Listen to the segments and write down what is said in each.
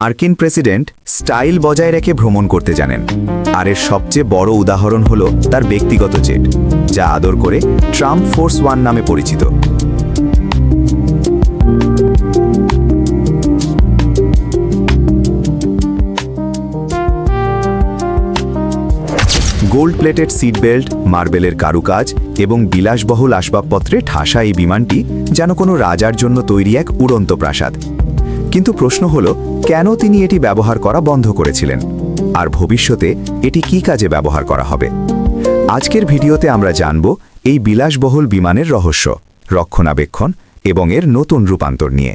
মার্কিন president style বজায় রেখে ভ্রমণ করতে জানেন, আর এর সবচেয়ে বড় উদাহরণ হল তার ব্যক্তিগত জেট, যা আদর করে ট্রাম্প ফোর্স ওয়ান নামে পরিচিত। গোল্ড প্লেটেড সিট বেল্ট, মার্বেলের কারুকাজ এবং বিলাসবহুল আসবাবপত্রে ঠাসা এই বিমানটি যেন কোনো রাজার জন্য তৈরি এক উড়ন্ত প্রাসাদ। কিন্তু প্রশ্ন হল, কেন তিনি এটি ব্যবহার করা বন্ধ করেছিলেন, আর ভবিষ্যতে এটি কী কাজে ব্যবহার করা হবে? আজকের ভিডিওতে আমরা জানব এই বিলাসবহুল বিমানের রহস্য, রক্ষণাবেক্ষণ এবং এর নতুন রূপান্তর নিয়ে।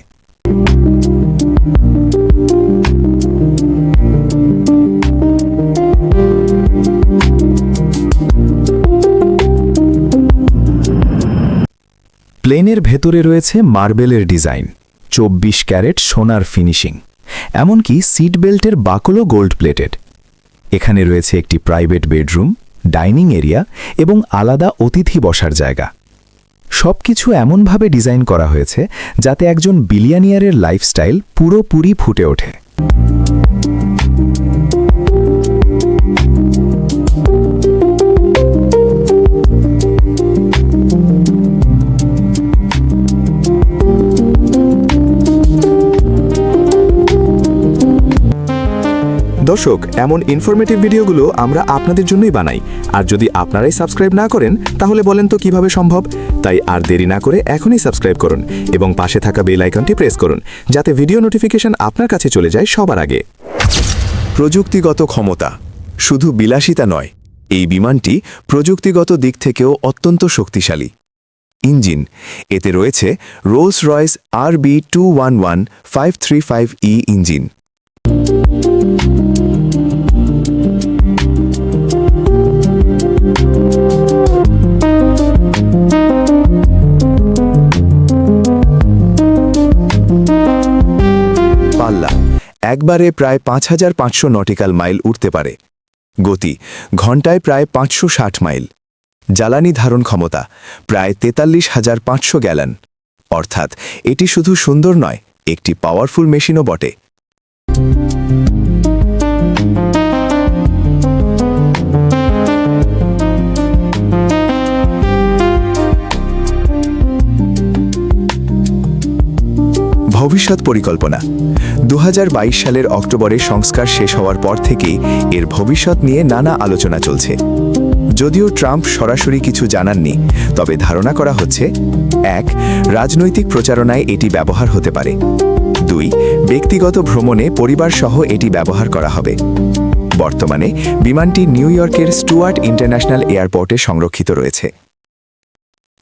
প্লেনের ভেতরে রয়েছে মার্বেলের ডিজাইন, 24 ক্যারেট সোনার ফিনিশিং, এমনকি সিট বেল্টের বাকলও গোল্ড প্লেটেড। এখানে রয়েছে একটি প্রাইভেট বেডরুম, ডাইনিং এরিয়া এবং আলাদা অতিথি বসার জায়গা। সবকিছু এমনভাবে ডিজাইন করা হয়েছে যাতে একজন বিলিয়নিয়ারের লাইফস্টাইল পুরোপুরি ফুটে ওঠে। দর্শক, এমন ইনফরমেটিভ ভিডিওগুলো আমরা আপনাদের জন্যই বানাই, আর যদি আপনারাই সাবস্ক্রাইব না করেন তাহলে বলেন তো কিভাবে সম্ভব? তাই আর দেরি না করে এখনই সাবস্ক্রাইব করুন এবং পাশে থাকা বেল আইকনটি প্রেস করুন, যাতে ভিডিও নোটিফিকেশন আপনার কাছে চলে যায় সবার আগে। প্রযুক্তিগত ক্ষমতা শুধু বিলাসিতা নয়, এই বিমানটি প্রযুক্তিগত দিক থেকেও অত্যন্ত শক্তিশালী। ইঞ্জিন, এতে রয়েছে Rolls Royce RB211 535E engine. পাল্লা, একবারে প্রায় 5500 নটিক্যাল মাইল উঠতে পারে। গতি, ঘন্টায় প্রায় 560 মাইল। জ্বালানি ধারণ ক্ষমতা প্রায় 43,500 গ্যালন। অর্থাৎ এটি শুধু সুন্দর নয়, একটি পাওয়ারফুল মেশিনও বটে। ভবিষ্যৎ পরিকল্পনা 2022 সালের অক্টোবরে সংস্কার শেষ হওয়ার পর থেকেই এর ভবিষ্যৎ নিয়ে নানা আলোচনা চলছে। যদিও ট্রাম্প সরাসরি কিছু জানাননি, তবে ধারণা করা হচ্ছে 1. রাজনৈতিক প্রচারণায় এটি ব্যবহার হতে পারে। 2. ব্যক্তিগত ভ্রমণে পরিবারসহ এটি ব্যবহার করা হবে। বর্তমানে বিমানটি নিউ ইয়র্কের স্টুয়ার্ট ইন্টারন্যাশনাল এয়ারপোর্টে সংরক্ষিত রয়েছে।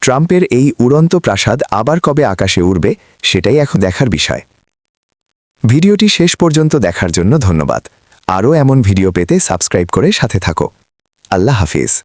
ট্রাম্পের এই উড়ন্ত প্রাসাদ আবার কবে আকাশে উড়বে, সেটাই এখন দেখার বিষয়। ভিডিওটি শেষ পর্যন্ত দেখার জন্য ধন্যবাদ। আরও এমন ভিডিও পেতে সাবস্ক্রাইব করে সাথে থাকো। আল্লাহ হাফিজ।